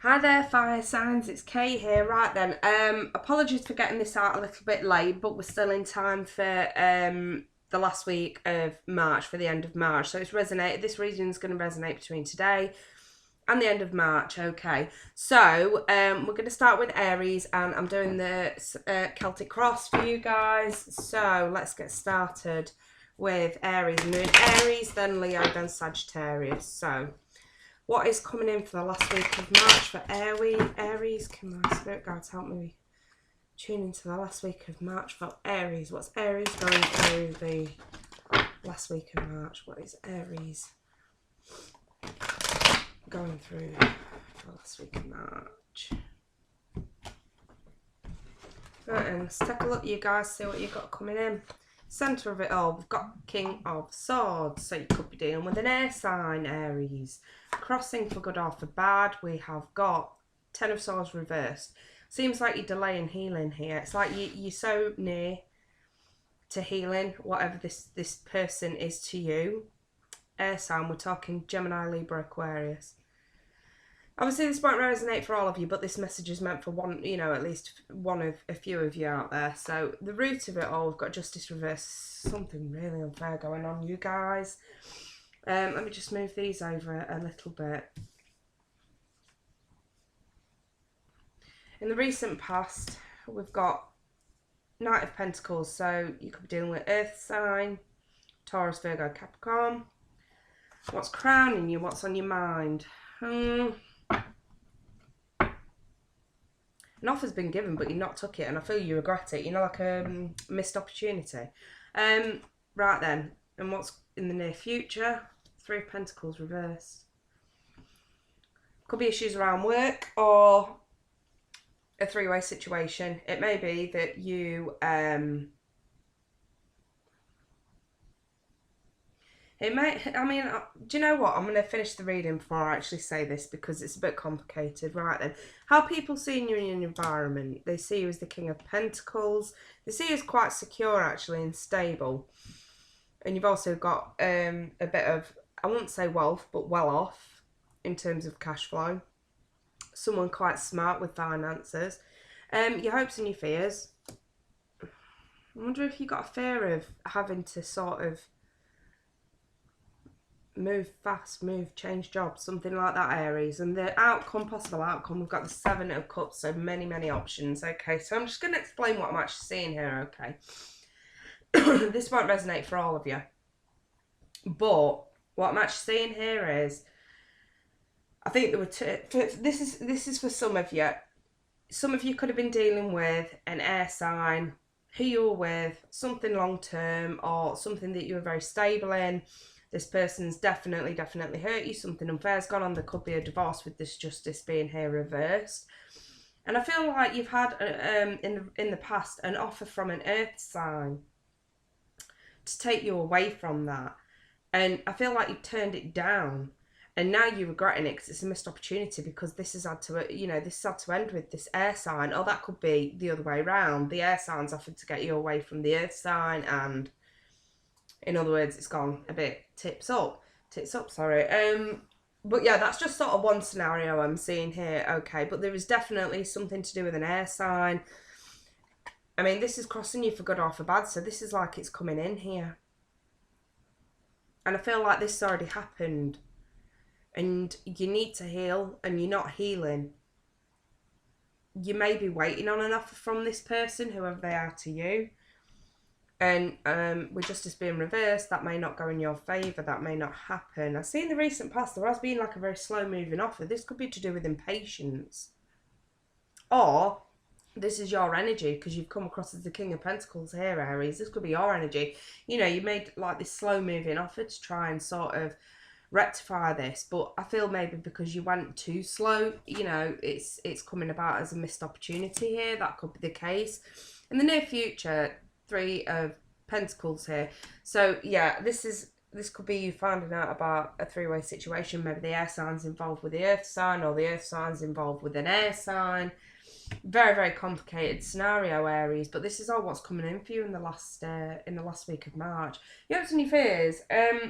Hi there, fire signs. It's Kay here. Right then, apologies for getting this out a little bit late, but we're still in time for the last week of March, for the end of March. So it's resonated. This reading is going to resonate between today and the end of March. Okay, so we're going to start with Aries, and I'm doing the Celtic cross for you guys. So let's get started with Aries. Moon Aries, then Leo, then Sagittarius. So what is coming in for the last week of March for Aries? Can my spirit guides help me tune into the last week of March for Aries? What's Aries going through the last week of March? What is Aries going through the last week of March? Right, and let's take a look, you guys, see what you've got coming in. Centre of it all, we've got King of Swords, so you could be dealing with an air sign, Aries. Crossing for good or for bad, we have got Ten of Swords reversed. Seems like you're delaying healing here. It's like you're so near to healing, whatever this person is to you. Air sign, we're talking Gemini, Libra, Aquarius. Obviously, this won't resonate for all of you, but this message is meant for one, at least one of a few of you out there. So the root of it all, we've got justice reversed. Something really unfair going on, you guys. Let me just move these over a little bit. In the recent past, we've got Knight of Pentacles. So you could be dealing with Earth sign, Taurus, Virgo, Capricorn. What's crowning you? What's on your mind? An offer's been given, but you not took it, and I feel you regret it. Like a missed opportunity. Right then, and what's in the near future? Three of Pentacles reversed. Could be issues around work or a three-way situation. It may be that you do you know what? I'm going to finish the reading before I actually say this because it's a bit complicated. Right then, how people see you in your environment. They see you as the King of Pentacles. They see you as quite secure, actually, and stable. And you've also got a bit of, I wouldn't say wealth, but well off in terms of cash flow. Someone quite smart with finances. Your hopes and your fears. I wonder if you got a fear of having to sort of move fast, change jobs, something like that, Aries. And the outcome, possible outcome, we've got the Seven of Cups, so many options. Okay, so I'm just going to explain what I'm actually seeing here, okay? This won't resonate for all of you. But what I'm actually seeing here is, I think there were this is for some of you. Some of you could have been dealing with an air sign, who you were with, something long term, or something that you were very stable in. This person's definitely hurt you. Something unfair's gone on. There could be a divorce with this justice being here reversed. And I feel like you've had in the past an offer from an earth sign to take you away from that. And I feel like you turned it down. And now you're regretting it because it's a missed opportunity, because this has had to, this has had to end with this air sign. Or that could be the other way around. The air sign's offered to get you away from the earth sign, and in other words, it's gone a bit tits up, sorry. But yeah, that's just sort of one scenario I'm seeing here, okay. But there is definitely something to do with an air sign. I mean, this is crossing you for good or for bad, so this is like it's coming in here. And I feel like this has already happened. And you need to heal, and you're not healing. You may be waiting on an offer from this person, whoever they are to you. And with justice being reversed, that may not go in your favour. That may not happen. I see in the recent past there has been like a very slow moving offer. This could be to do with impatience. Or this is your energy, because you've come across as the King of Pentacles here, Aries. This could be your energy. You made like this slow moving offer to try and sort of rectify this, but I feel maybe because you went too slow, it's coming about as a missed opportunity here. That could be the case. In the near future, Three of Pentacles here. So yeah, this could be you finding out about a three-way situation. Maybe the air sign's involved with the earth sign, or the earth sign's involved with an air sign. Very complicated scenario, Aries. But this is all what's coming in for you in the last week of March. Your hopes and your fears.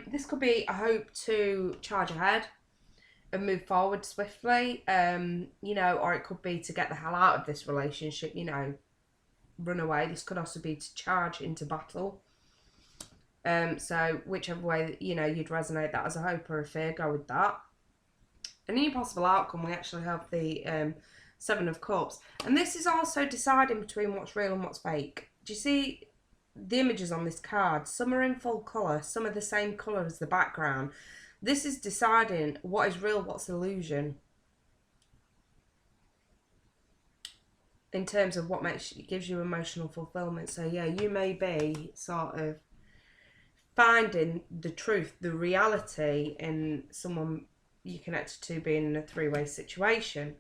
This could be a hope to charge ahead, and move forward swiftly, you know, or it could be to get the hell out of this relationship, you know, run away. This could also be to charge into battle. So whichever way, you know, you'd resonate that as a hope or a fear, go with that. And in your possible outcome, we actually have the Seven of Cups. And this is also deciding between what's real and what's fake. Do you see the images on this card? Some are in full colour, some are the same colour as the background. This is deciding what is real, what's illusion. In terms of what gives you emotional fulfillment. So yeah, you may be sort of finding the truth, the reality in someone you connected to being in a three-way situation.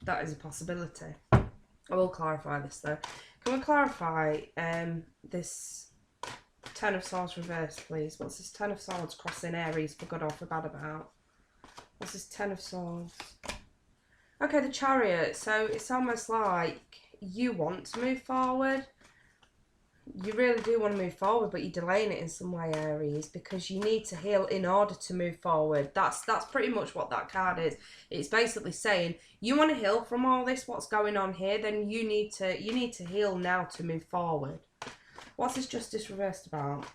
That is a possibility. I will clarify this though. Can we clarify this Ten of Swords reverse, please? What's this Ten of Swords crossing Aries for good or for bad about? What's this Ten of Swords? Okay, the Chariot. So it's almost like you want to move forward. You really do want to move forward, but you're delaying it in some way, Aries, because you need to heal in order to move forward. That's pretty much what that card is. It's basically saying you want to heal from all this, what's going on here, then you need to heal now to move forward. What's this Justice reversed about?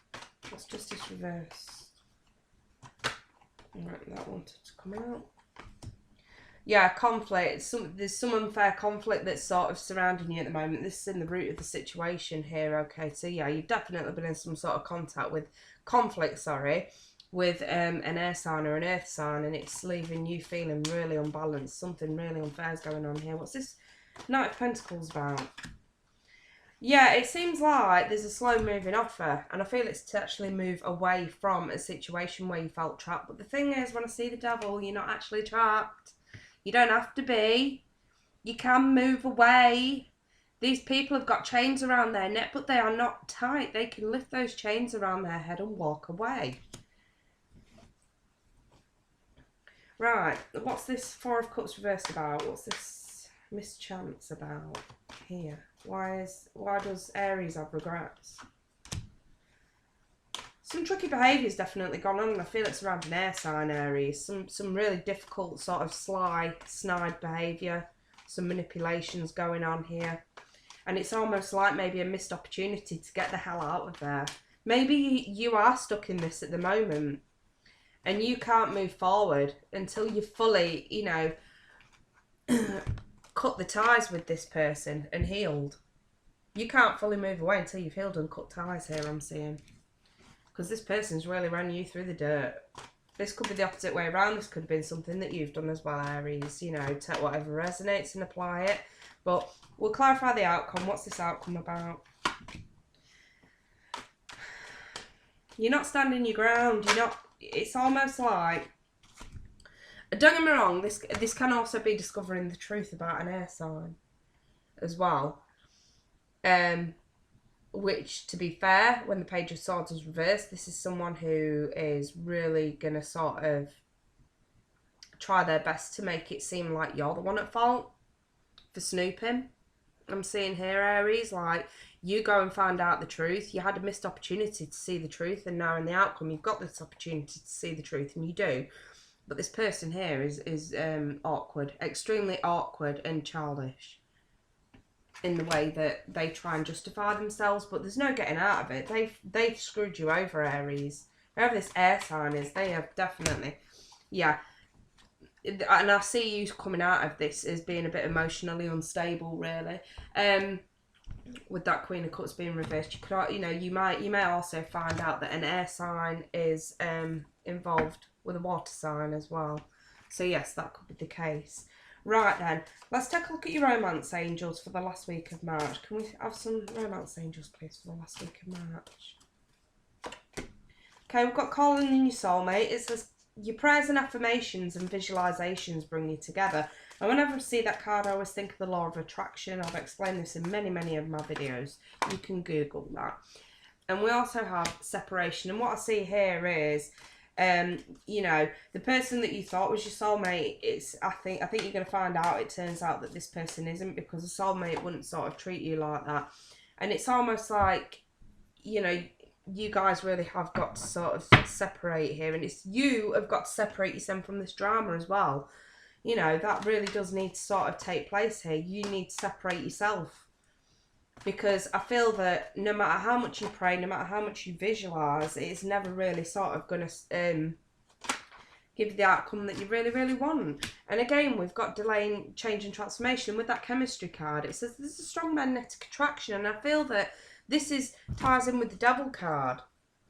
What's Justice reversed? Right, that wanted to come out. Yeah, conflict. There's some unfair conflict that's sort of surrounding you at the moment. This is in the root of the situation here, okay? So yeah, you've definitely been in some sort of conflict, with an air sign or an earth sign, and it's leaving you feeling really unbalanced. Something really unfair is going on here. What's this Knight of Pentacles about? Yeah, it seems like there's a slow moving offer, and I feel it's to actually move away from a situation where you felt trapped. But the thing is, when I see the Devil, you're not actually trapped. You don't have to be. You can move away. These people have got chains around their neck, but they are not tight. They can lift those chains around their head and walk away. Right, what's this Four of Cups reversed about? What's this mischance about here? Why does Aries have regrets? Some tricky behaviour's definitely gone on, and I feel it's around an air sign, Aries. Some really difficult sort of sly, snide behaviour. Some manipulations going on here. And it's almost like maybe a missed opportunity to get the hell out of there. Maybe you are stuck in this at the moment, and you can't move forward until you fully, you know, cut the ties with this person and healed. You can't fully move away until you've healed and cut ties here, I'm seeing. Because this person's really ran you through the dirt. This could be the opposite way around. This could have been something that you've done as well, Aries. You know, take whatever resonates and apply it. But we'll clarify the outcome. What's this outcome about? You're not standing your ground. You're not... It's almost like... Don't get me wrong. This can also be discovering the truth about an air sign as well. Which, to be fair, when the Page of Swords is reversed, this is someone who is really going to sort of try their best to make it seem like you're the one at fault for snooping. I'm seeing here, Aries, like, you go and find out the truth. You had a missed opportunity to see the truth, and now in the outcome, you've got this opportunity to see the truth, and you do. But this person here is awkward, extremely awkward and childish in the way that they try and justify themselves, but there's no getting out of it. They've screwed you over, Aries. Whoever this air sign is, they have definitely, yeah. And I see you coming out of this as being a bit emotionally unstable, really. With that Queen of Cups being reversed, you could, you know, you may also find out that an air sign is involved with a water sign as well. So yes, that could be the case. Right then, let's take a look at your romance angels for the last week of March. Can we have some romance angels, please, for the last week of March? Okay, we've got calling in your soulmate. It says your prayers and affirmations and visualizations bring you together. And whenever I see that card, I always think of the law of attraction. I've explained this in many of my videos. You can Google that. And we also have separation. And what I see here is... you know, the person that you thought was your soulmate, I think you're going to find out it turns out that this person isn't, because a soulmate wouldn't sort of treat you like that. And it's almost like, you know, you guys really have got to sort of separate here, and it's you have got to separate yourself from this drama as well. You know, that really does need to sort of take place here. You need to separate yourself, because I feel that no matter how much you pray, no matter how much you visualize, it's never really sort of going to give you the outcome that you really, really want. And again, we've got delay, change and transformation. With that chemistry card, it says there's a strong magnetic attraction, and I feel that this ties in with the devil card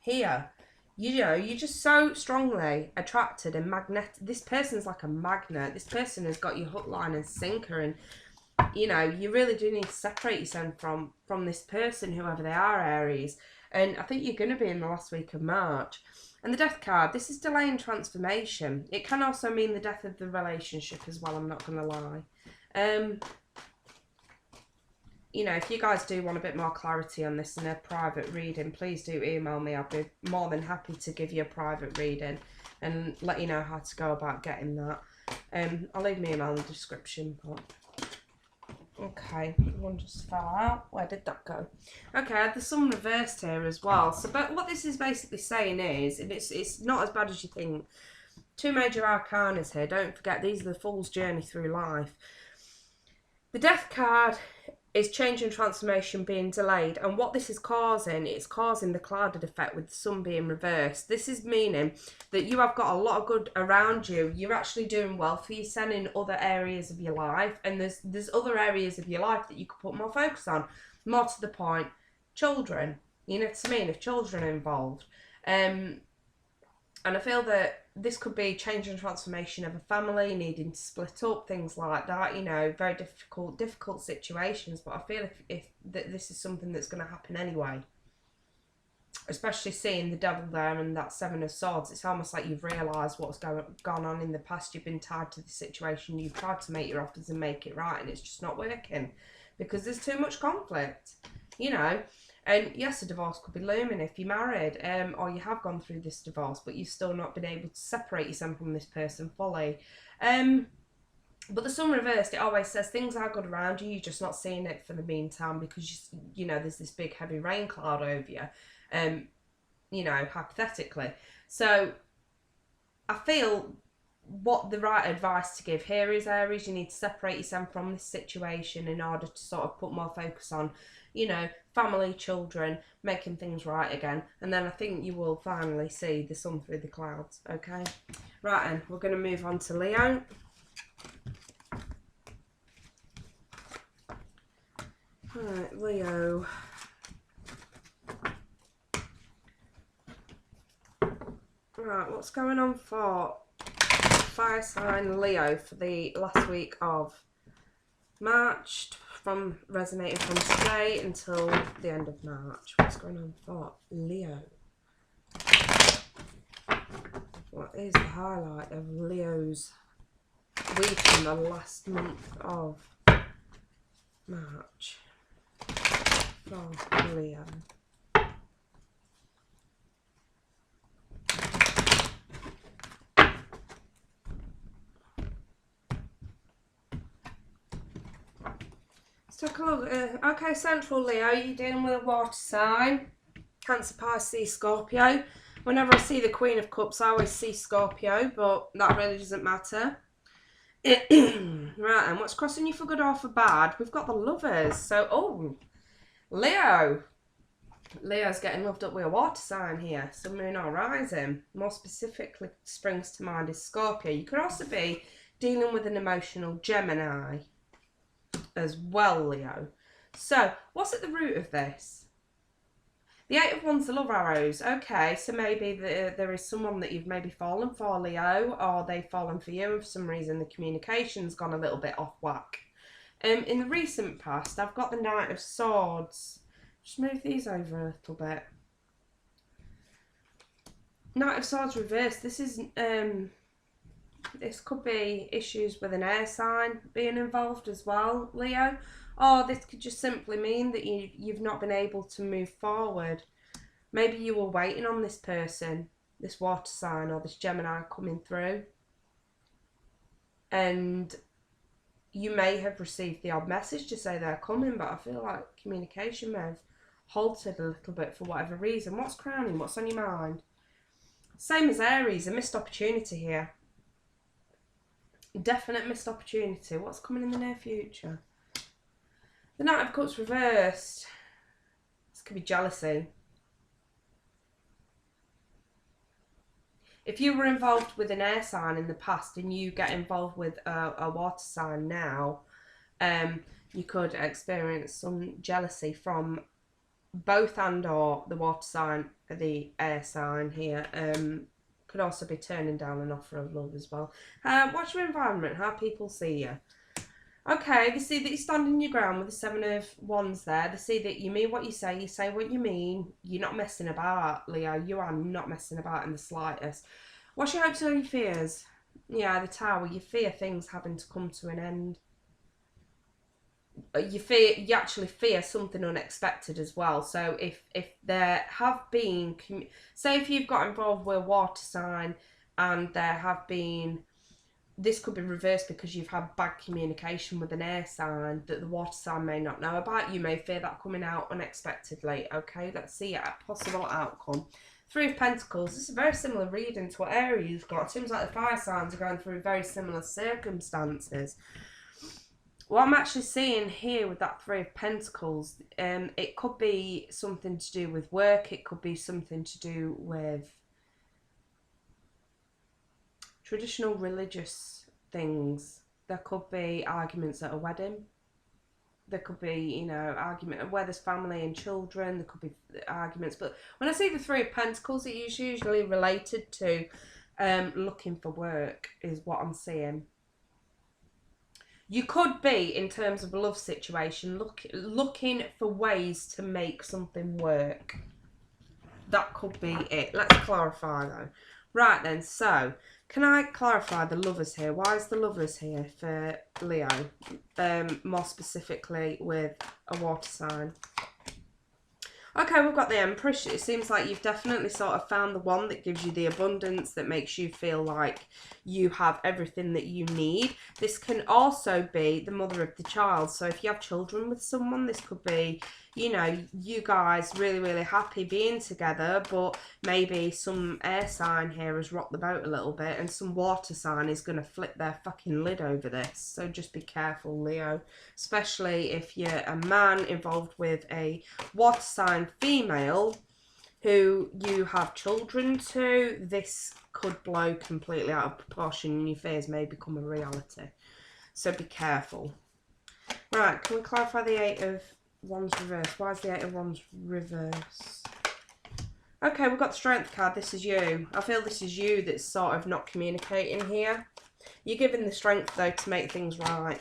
here. You know, you're just so strongly attracted and magnetic. This person's like a magnet. This person has got your hook, line and sinker, and you know, you really do need to separate yourself from this person, whoever they are, Aries. And I think you're going to be in the last week of March. And the death card, this is delay and transformation. It can also mean the death of the relationship as well, I'm not going to lie. You know, if you guys do want a bit more clarity on this in a private reading, please do email me. I'll be more than happy to give you a private reading and let you know how to go about getting that. I'll leave my email in the description. But okay, one just fell out. Where did that go? Okay, I had the sun reversed here as well. So, but what this is basically saying is, and it's not as bad as you think. 2 major arcanas here. Don't forget, these are the Fool's journey through life. The death card is change and transformation being delayed, and what this is causing, it's causing the clouded effect with the sun being reversed. This is meaning that you have got a lot of good around you. You're actually doing well for yourself in other areas of your life, and there's other areas of your life that you could put more focus on. More to the point, children. You know what I mean? If children are involved, and I feel that this could be change and transformation of a family, needing to split up, things like that, you know, very difficult situations. But I feel if that this is something that's going to happen anyway, especially seeing the devil there and that 7 of Swords, it's almost like you've realised what's gone on in the past. You've been tied to the situation, you've tried to make your offers and make it right, and it's just not working because there's too much conflict, you know. And yes, a divorce could be looming if you're married, or you have gone through this divorce, but you've still not been able to separate yourself from this person fully. But the sun reversed, it always says things are good around you, you're just not seeing it for the meantime because, you know, there's this big heavy rain cloud over you, you know, hypothetically. So I feel what the right advice to give here is, Aries, you need to separate yourself from this situation in order to sort of put more focus on, you know, family, children, making things right again. And then I think you will finally see the sun through the clouds, okay? Right then, we're going to move on to Leo. Right, Leo. Right, what's going on for fire sign Leo for the last week of March, from resonating from today until the end of March? What's going on for Leo? What is the highlight of Leo's week in the last month of March for Leo? Let's take a look. Okay, Central Leo, you're dealing with a water sign. Cancer, Pisces, Scorpio. Whenever I see the Queen of Cups, I always see Scorpio, but that really doesn't matter. Right, and what's crossing you for good or for bad? We've got the Lovers. So, oh, Leo. Leo's getting loved up with a water sign here. Sun, Moon or Rising. More specifically springs to mind is Scorpio. You could also be dealing with an emotional Gemini as well, Leo. So, what's at the root of this? The 8 of Wands, the love arrows. Okay, so maybe there is someone that you've maybe fallen for, Leo, or they've fallen for you. For some reason, the communication's gone a little bit off whack. In the recent past, I've got the Knight of Swords. Just move these over a little bit. Knight of Swords reversed. This is this could be issues with an air sign being involved as well, Leo. Or this could just simply mean that you've not been able to move forward. Maybe you were waiting on this person, this water sign or this Gemini coming through. And you may have received the odd message to say they're coming, but I feel like communication may have halted a little bit for whatever reason. What's crowning? What's on your mind? Same as Aries, a missed opportunity here. Definite missed opportunity. What's coming in the near future? The Knight of Cups reversed. This could be jealousy. If you were involved with an air sign in the past and you get involved with a water sign now, you could experience some jealousy from both and or the water sign or the air sign here. Could also be turning down an offer of love as well. What's your environment? How people see you? Okay, they see that you're standing your ground with the 7 of Wands there. They see that you mean what you say what you mean. You're not messing about, Leo. You are not messing about in the slightest. What's your hopes or your fears? Yeah, the Tower. You fear things having to come to an end. You actually fear something unexpected as well. So if there have been, say if you've got involved with a water sign and there have been, this could be reversed because you've had bad communication with an air sign that the water sign may not know about. You may fear that coming out unexpectedly. Okay, let's see a possible outcome. 3 of Pentacles. This is a very similar reading to what Aries got. It seems like the fire signs are going through very similar circumstances. What I'm actually seeing here with that 3 of Pentacles, it could be something to do with work. It could be something to do with traditional religious things. There could be arguments at a wedding. There could be, you know, argument where there's family and children. There could be arguments. But when I see the 3 of Pentacles, it is usually related to looking for work is what I'm seeing. You could be, in terms of a love situation, looking for ways to make something work. That could be it. Let's clarify though. Right then, so can I clarify the lovers here? Why is the lovers here for Leo? More specifically with a water sign. Okay, we've got the Empress. It seems like you've definitely sort of found the one that gives you the abundance, that makes you feel like you have everything that you need. This can also be the mother of the child. So if you have children with someone, this could be, you know, you guys really, really happy being together, but maybe some air sign here has rocked the boat a little bit and some water sign is going to flip their fucking lid over this. So just be careful, Leo, especially if you're a man involved with a water sign female who you have children to. This could blow completely out of proportion and your fears may become a reality. So be careful. Right, can we clarify the 8 of Wands reverse? Why is the 8 of Wands reverse? Okay, we've got the Strength card. This is you. I feel this is you that's sort of not communicating here. You're given the strength, though, to make things right.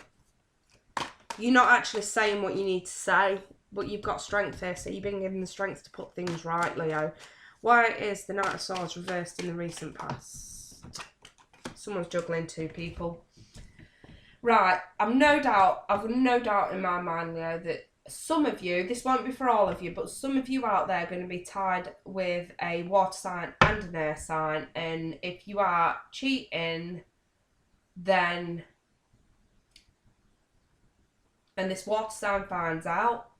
You're not actually saying what you need to say, but you've got strength here, so you've been given the strength to put things right, Leo. Why is the Knight of Swords reversed in the recent past? Someone's juggling 2 people. Right, I've no doubt in my mind, Leo, that some of you, this won't be for all of you, but some of you out there are going to be tied with a water sign and an air sign. And if you are cheating, then, and this water sign finds out,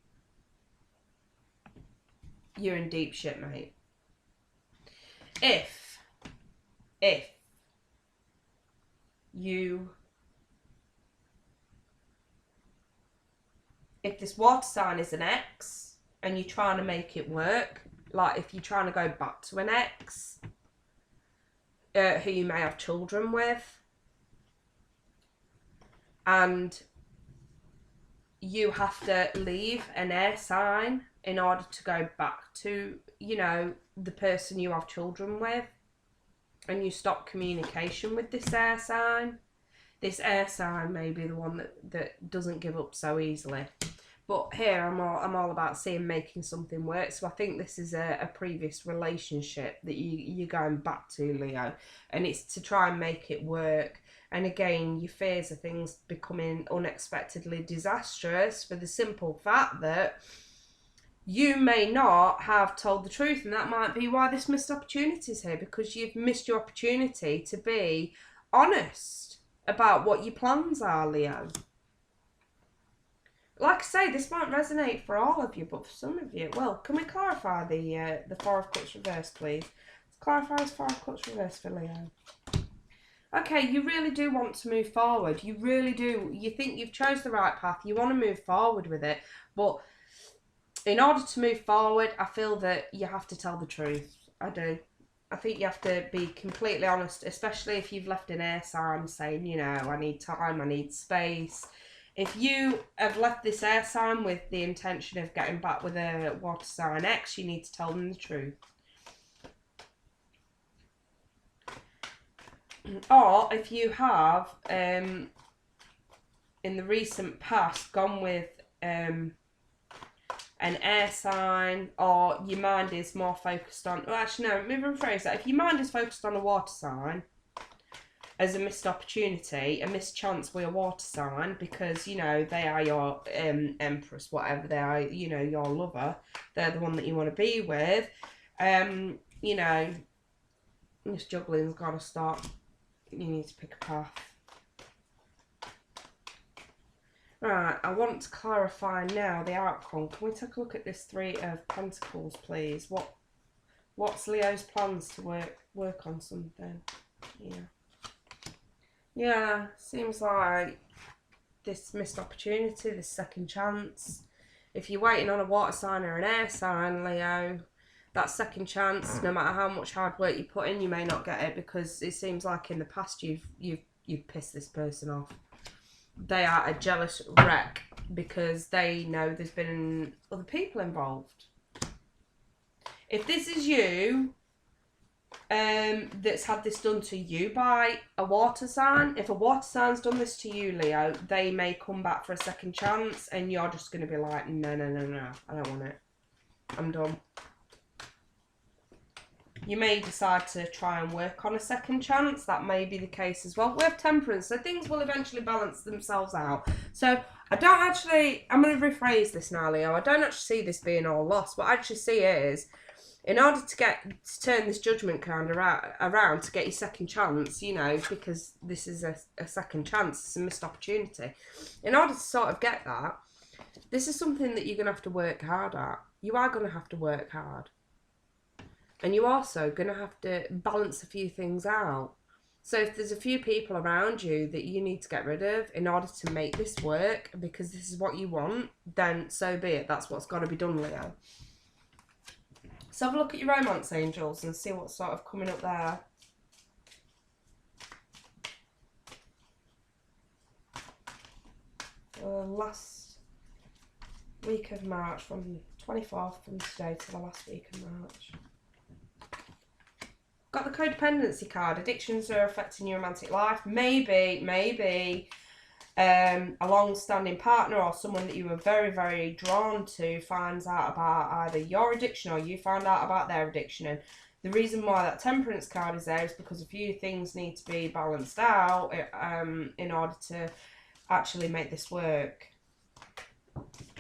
you're in deep shit, mate. If this water sign is an ex and you're trying to make it work, like if you're trying to go back to an ex who you may have children with, and you have to leave an air sign in order to go back to, you know, the person you have children with, and you stop communication with this air sign may be the one that doesn't give up so easily. But here I'm all about seeing making something work. So I think this is a previous relationship that you're going back to, Leo, and it's to try and make it work. And again, your fears of things becoming unexpectedly disastrous for the simple fact that you may not have told the truth, and that might be why this missed opportunity is here, because you've missed your opportunity to be honest about what your plans are, Leo. Like I say, this might resonate for all of you, but for some of you, well, can we clarify the Four of Cups reverse, please? Let's clarify this Four of Cups reverse for Leo. Okay, you really do want to move forward. You really do. You think you've chose the right path. You want to move forward with it. But in order to move forward, I feel that you have to tell the truth. I do. I think you have to be completely honest, especially if you've left an air sign saying, you know, I need time, I need space. If you have left this air sign with the intention of getting back with a water sign X, you need to tell them the truth. Or if you have, in the recent past, gone with an air sign, or your mind is more focused on, well, actually no, let me rephrase that. If your mind is focused on a water sign as a missed opportunity, a missed chance with a water sign, because, you know, they are your empress, whatever they are, you know, your lover, they're the one that you want to be with, you know, this juggling's got to stop. You need to pick a path. Right, I want to clarify now the outcome. Can we take a look at this Three of Pentacles, please? What's Leo's plans to work on something? Yeah, seems like this missed opportunity, this second chance. If you're waiting on a water sign or an air sign, Leo, that second chance, no matter how much hard work you put in, you may not get it, because it seems like in the past you've pissed this person off. They are a jealous wreck because they know there's been other people involved. If this is you, that's had this done to you by a water sign, if a water sign's done this to you, Leo, they may come back for a second chance and you're just going to be like, no, I don't want it. I'm done. You may decide to try and work on a second chance. That may be the case as well. We have Temperance, so things will eventually balance themselves out. So I don't actually, I'm going to rephrase this now, Leo. I don't actually see this being all lost. What I actually see is, in order to turn this judgment card around to get your second chance, you know, because this is a second chance, it's a missed opportunity. In order to sort of get that, this is something that you're going to have to work hard at. You are going to have to work hard. And you're also going to have to balance a few things out. So if there's a few people around you that you need to get rid of in order to make this work, because this is what you want, then so be it. That's what's got to be done, Leo. So have a look at your romance angels and see what's sort of coming up there. Last week of March, from 24th from today to the last week of March. Got the codependency card. Addictions are affecting your romantic life. Maybe a long-standing partner or someone that you were very, very drawn to finds out about either your addiction or you find out about their addiction. And the reason why that Temperance card is there is because a few things need to be balanced out in order to actually make this work.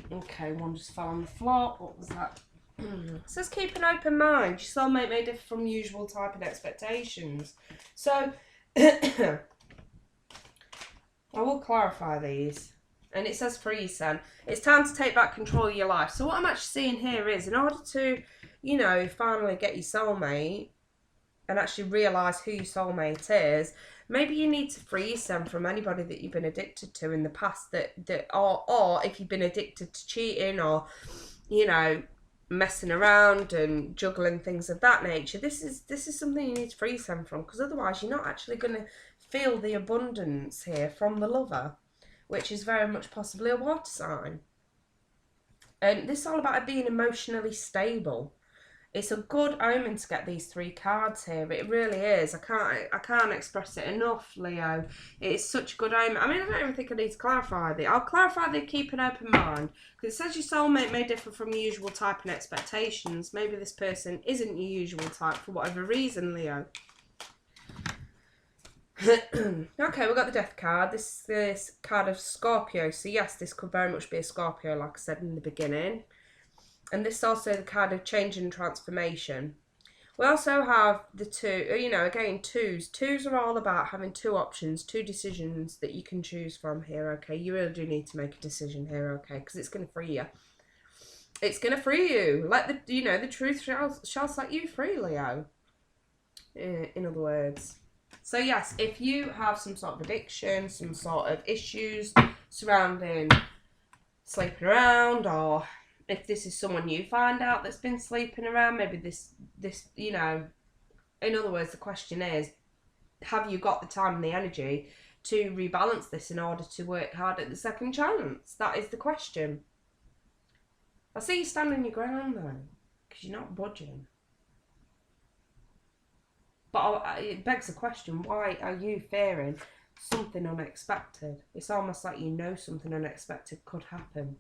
Okay, one just fell on the floor. What was that? It says keep an open mind. Your soulmate may differ from usual type of expectations. So I will clarify these. And it says freeze then. It's time to take back control of your life. So what I'm actually seeing here is, in order to, you know, finally get your soulmate and actually realise who your soulmate is, maybe you need to freeze them from anybody that you've been addicted to in the past, or if you've been addicted to cheating or, you know, messing around and juggling things of that nature. This is something you need to freeze them from, because otherwise you're not actually going to feel the abundance here from the lover, which is very much possibly a water sign. And this is all about being emotionally stable. It's a good omen to get these three cards here. It really is. I can't express it enough, Leo. It's such a good omen. I mean, I don't even think I need to clarify it. I'll clarify the keep an open mind, because it says your soulmate may differ from your usual type and expectations. Maybe this person isn't your usual type for whatever reason, Leo. Okay, we've got the Death card. This card of Scorpio. So yes, this could very much be a Scorpio, like I said in the beginning. And this is also the card of change and transformation. We also have the two, you know, again, twos. Twos are all about having two options, two decisions that you can choose from here, okay? You really do need to make a decision here, okay? Because it's going to free you. It's going to free you. Let the, you know, the truth shall set you free, Leo. In other words. So yes, if you have some sort of addiction, some sort of issues surrounding sleeping around, or if this is someone you find out that's been sleeping around, maybe this, you know, in other words, the question is, have you got the time and the energy to rebalance this in order to work hard at the second chance? That is the question. I see you standing your ground though, because you're not budging. But it begs the question, why are you fearing something unexpected? It's almost like you know something unexpected could happen.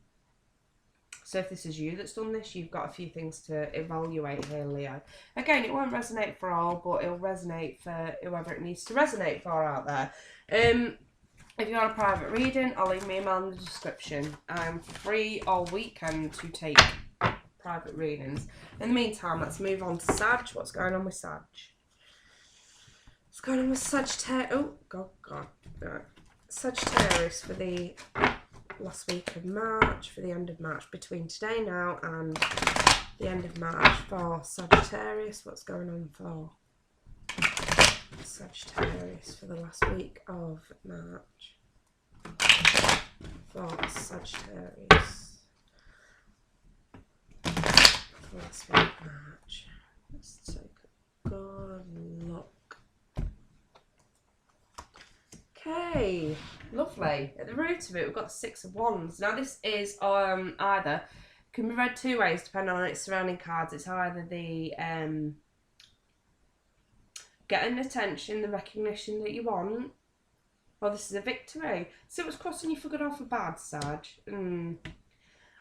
So if this is you that's done this, you've got a few things to evaluate here, Leo. Again, it won't resonate for all, but it'll resonate for whoever it needs to resonate for out there. If you want a private reading, I'll leave my email in the description. I'm free all weekend to take private readings. In the meantime, let's move on to Sag. What's going on with Sag? What's going on with Sagittarius? Oh, God. Right. Sagittarius for the last week of March, for the end of March, between today now and the end of March for Sagittarius. What's going on for Sagittarius for the last week of March? For Sagittarius for the last week of March. Let's take a good look. Okay, lovely. At the root of it, we've got the Six of Wands. Now, this is either, can be read two ways depending on its surrounding cards. It's either the getting attention, the recognition that you want, or this is a victory. See what's crossing you for good or for bad, Sag?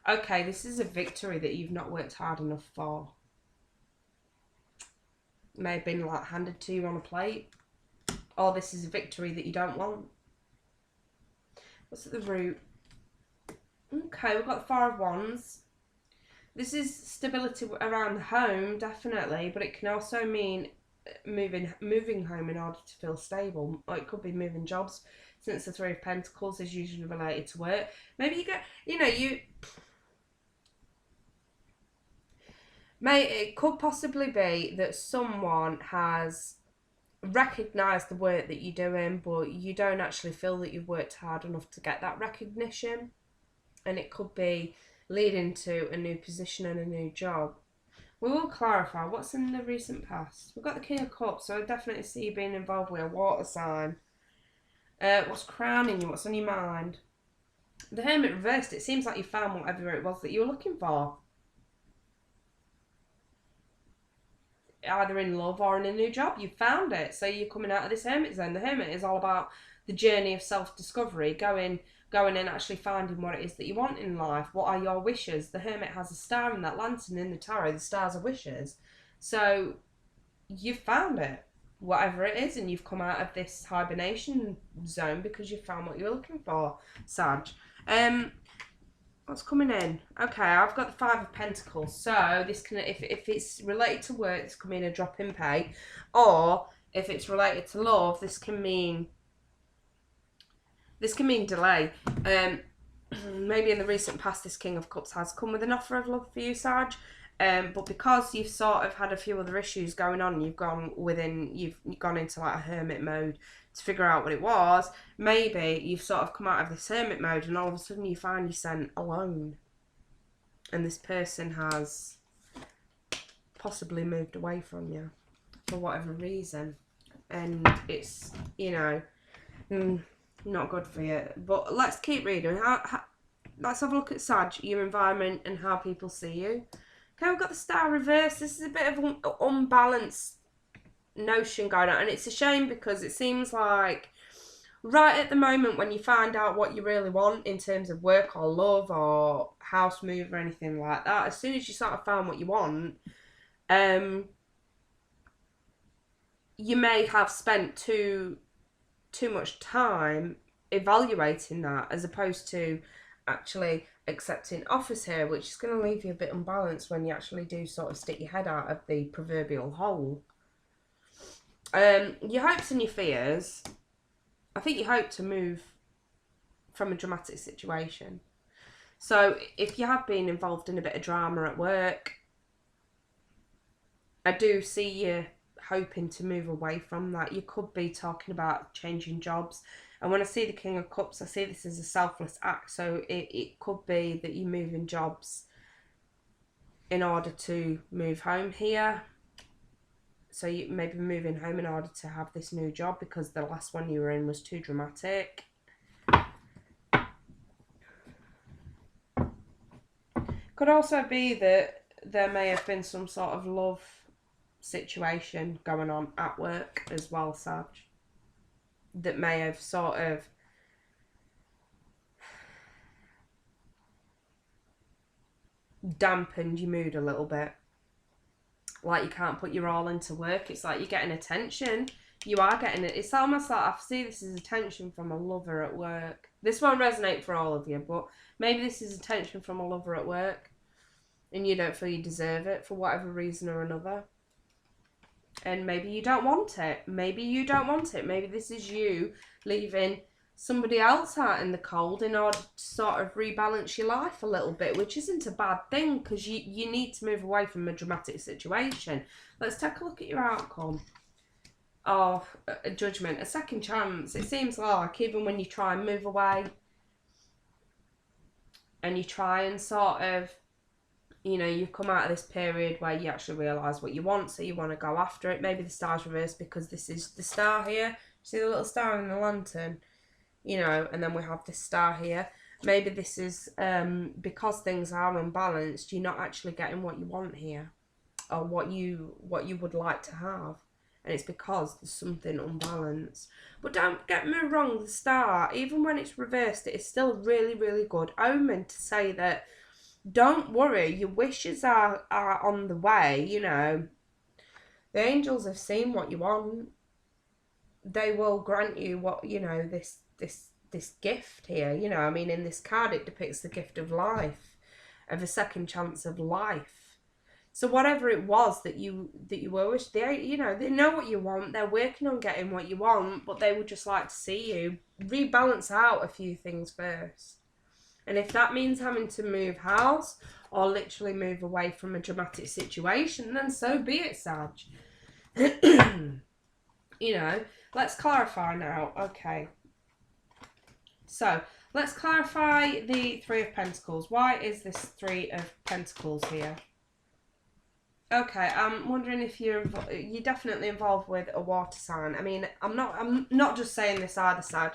Okay, this is a victory that you've not worked hard enough for. It may have been like handed to you on a plate. Or this is a victory that you don't want. What's at the root? Okay, we've got the Four of Wands. This is stability around the home, definitely, but it can also mean moving home in order to feel stable. Or it could be moving jobs, since the Three of Pentacles is usually related to work. Maybe you get, you know, it could possibly be that someone has recognise the work that you're doing, but you don't actually feel that you've worked hard enough to get that recognition, and it could be leading to a new position and a new job. We will clarify what's in the recent past. We've got the King of Cups, so I definitely see you being involved with a water sign. What's crowning you? What's on your mind? The Hermit reversed. It seems like you found whatever it was that you were looking for. Either in love or in a new job, you found it. So you're coming out of this hermit zone. The hermit is all about the journey of self-discovery, going and actually finding what it is that you want in life. What are your wishes? The hermit has a star in that lantern in the tarot. The stars are wishes. So you've found it, whatever it is, and you've come out of this hibernation zone because you found what you're looking for, Sag. What's coming in? Okay, I've got the Five of Pentacles. So this can, if it's related to work, this can mean a drop in pay, or if it's related to love, this can mean delay. Maybe in the recent past, this King of Cups has come with an offer of love for you, Sag. But because you've sort of had a few other issues going on, you've gone into like a hermit mode to figure out what it was. Maybe you've sort of come out of this hermit mode and all of a sudden you find yourself alone, and this person has possibly moved away from you for whatever reason, and it's, you know, not good for you. But let's keep reading. Let's have a look at Sag, your environment and how people see you. Okay, we've got the Star reversed. This is a bit of an unbalanced notion going on, and it's a shame because it seems like right at the moment when you find out what you really want in terms of work or love or house move or anything like that, as soon as you sort of found what you want, you may have spent too much time evaluating that, as opposed to actually accepting offers here, which is going to leave you a bit unbalanced when you actually do sort of stick your head out of the proverbial hole. Your hopes and your fears, I think you hope to move from a dramatic situation. So if you have been involved in a bit of drama at work, I do see you hoping to move away from that. You could be talking about changing jobs. And when I see the King of Cups, I see this as a selfless act. So it could be that you're moving jobs in order to move home here. So you may be moving home in order to have this new job because the last one you were in was too dramatic. Could also be that there may have been some sort of love situation going on at work as well, Sag, that may have sort of dampened your mood a little bit. Like you can't put your all into work. It's like you're getting attention. You are getting it. It's almost like I see this as attention from a lover at work. This won't resonate for all of you, but maybe this is attention from a lover at work and you don't feel you deserve it for whatever reason or another. And maybe you don't want it. Maybe you don't want it. Maybe this is you leaving somebody else out in the cold in order to sort of rebalance your life a little bit, which isn't a bad thing because you need to move away from a dramatic situation. Let's take a look at your outcome. Oh, a judgment, a second chance. It seems like even when you try and move away and you try and sort of, you know, you've come out of this period where you actually realise what you want, so you want to go after it. Maybe the star's reversed because this is the star here. See the little star in the lantern? You know, and then we have this star here. Maybe this is because things are unbalanced, you're not actually getting what you want here or what you would like to have. And it's because there's something unbalanced. But don't get me wrong, the star, even when it's reversed, it is still really, really good omen to say that don't worry, your wishes are on the way, you know. The angels have seen what you want. They will grant you what, you know, this gift here, you know. I mean, in this card, it depicts the gift of life, of a second chance of life. So whatever it was that you were wish, they know what you want. They're working on getting what you want, but they would just like to see you rebalance out a few things first. And if that means having to move house or literally move away from a dramatic situation, then so be it, Sag. You know, let's clarify now. Okay. So, let's clarify the Three of Pentacles. Why is this Three of Pentacles here? Okay, I'm wondering if you're definitely involved with a water sign. I mean, I'm not just saying this either, Sad.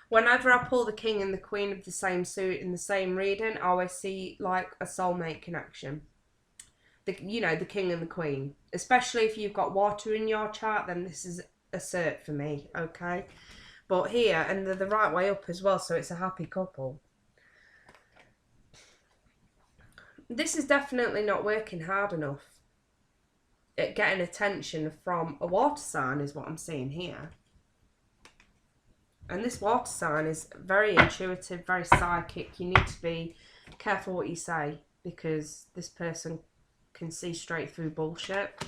Whenever I pull the King and the Queen of the same suit in the same reading, I always see like a soulmate connection. The King and the Queen. Especially if you've got water in your chart, then this is a cert for me, okay? But here, and they're the right way up as well, so it's a happy couple. This is definitely not working hard enough at getting attention from a water sign is what I'm seeing here. And this water sign is very intuitive, very psychic. You need to be careful what you say because this person can see straight through bullshit.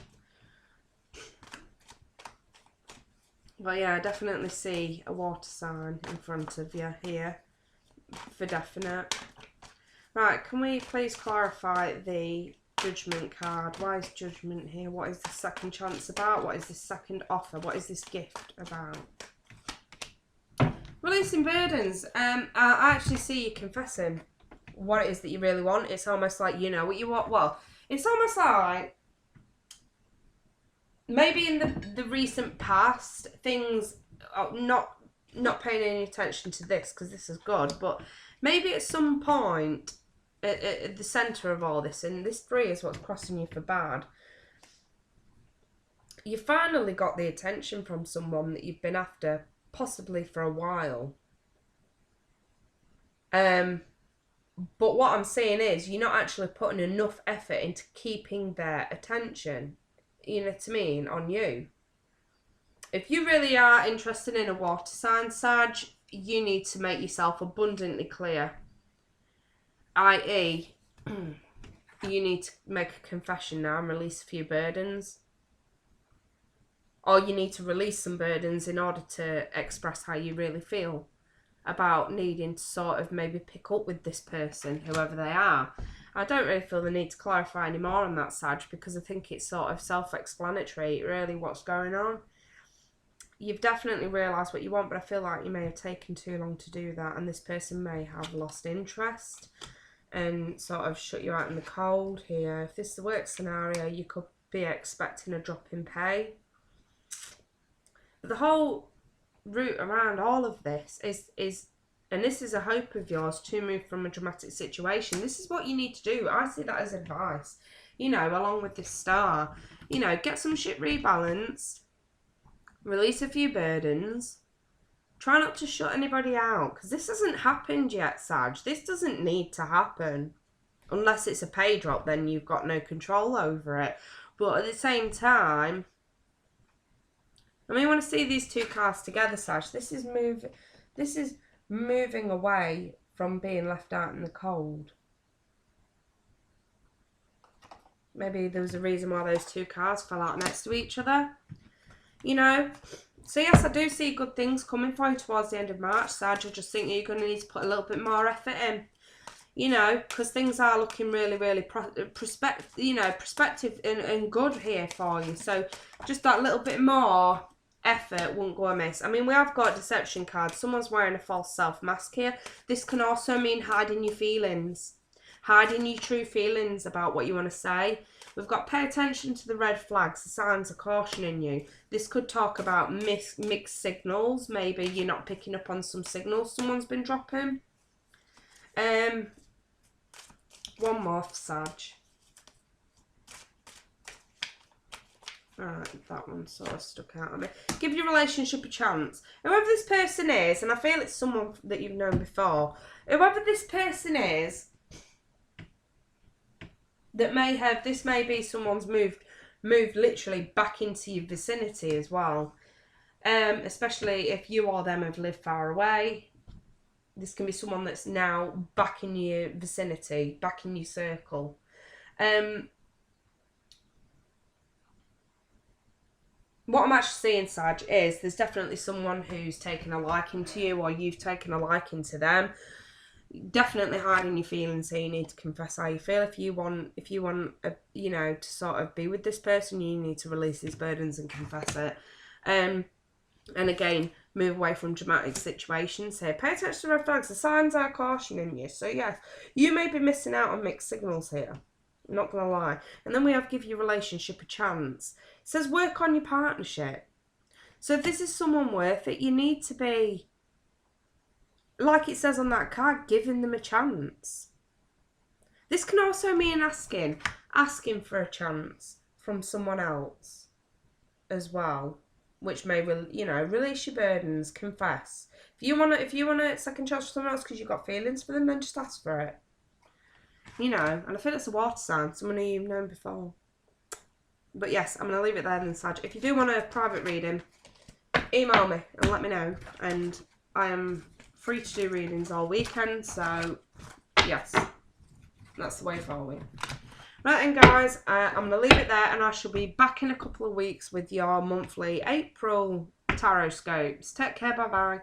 But yeah, I definitely see a water sign in front of you here for definite. Right, can we please clarify the Judgment card? Why is Judgment here? What is the second chance about? What is this second offer? What is this gift about? Releasing burdens. I actually see you confessing what it is that you really want. It's almost like you know what you want. Well, it's almost like maybe in the recent past, things not paying any attention to this because this is good, but maybe at some point at the centre of all this, and this three is what's crossing you for bad, you finally got the attention from someone that you've been after possibly for a while. But what I'm saying is you're not actually putting enough effort into keeping their attention, you know what I mean, on you. If you really are interested in a water sign, Sag, you need to make yourself abundantly clear i.e. you need to make a confession now and release a few burdens. Or you need to release some burdens in order to express how you really feel about needing to sort of maybe pick up with this person, whoever they are. I don't really feel the need to clarify any more on that, Sag, because I think it's sort of self-explanatory, really, what's going on. You've definitely realised what you want, but I feel like you may have taken too long to do that, and this person may have lost interest and sort of shut you out in the cold here. If this is the work scenario, you could be expecting a drop in pay. But the whole route around all of this is, and this is a hope of yours, to move from a dramatic situation. This is what you need to do. I see that as advice, you know, along with this star. You know, get some shit rebalanced, release a few burdens, try not to shut anybody out, because this hasn't happened yet, Sag. This doesn't need to happen. Unless it's a pay drop, then you've got no control over it. But at the same time, I mean, when I see these two cards together, Sag, this is moving away from being left out in the cold. Maybe there was a reason why those two cards fell out next to each other. You know? So yes, I do see good things coming for you towards the end of March, Sag. I just think that you're going to need to put a little bit more effort in. You know, because things are looking really, really prospective and good here for you. So just that little bit more effort won't go amiss. I mean, we have got deception cards. Someone's wearing a false self mask here. This can also mean hiding your feelings, hiding your true feelings about what you want to say. We've got pay attention to the red flags. The signs are cautioning you. This could talk about mixed signals. Maybe you're not picking up on some signals someone's been dropping. One more for Sag. Alright, that one sort of stuck out on me. Give your relationship a chance. Whoever this person is, and I feel it's someone that you've known before, whoever this person is, that may have, this may be someone's moved literally back into your vicinity as well. Especially if you or them have lived far away. This can be someone that's now back in your vicinity, back in your circle. What I'm actually seeing, Sag, is there's definitely someone who's taken a liking to you, or you've taken a liking to them. Definitely hiding your feelings here. You need to confess how you feel. If you want, you know, to sort of be with this person, you need to release these burdens and confess it. And again, move away from dramatic situations here. Pay attention to red flags. The signs are cautioning you. So yes, you may be missing out on mixed signals here. I'm not going to lie. And then we have give your relationship a chance. It says work on your partnership. So if this is someone worth it, you need to be, like it says on that card, giving them a chance. This can also mean asking for a chance from someone else as well, which may, you know, release your burdens, confess. If you want a second chance for someone else because you've got feelings for them, then just ask for it. You know, and I feel it's a water sign, someone who you've known before. But yes, I'm going to leave it there then, Sag. If you do want a private reading, email me and let me know. And I am free to do readings all weekend, so yes, that's the way forward. Right then, guys, I'm going to leave it there, and I shall be back in a couple of weeks with your monthly April tarot scopes. Take care, bye-bye.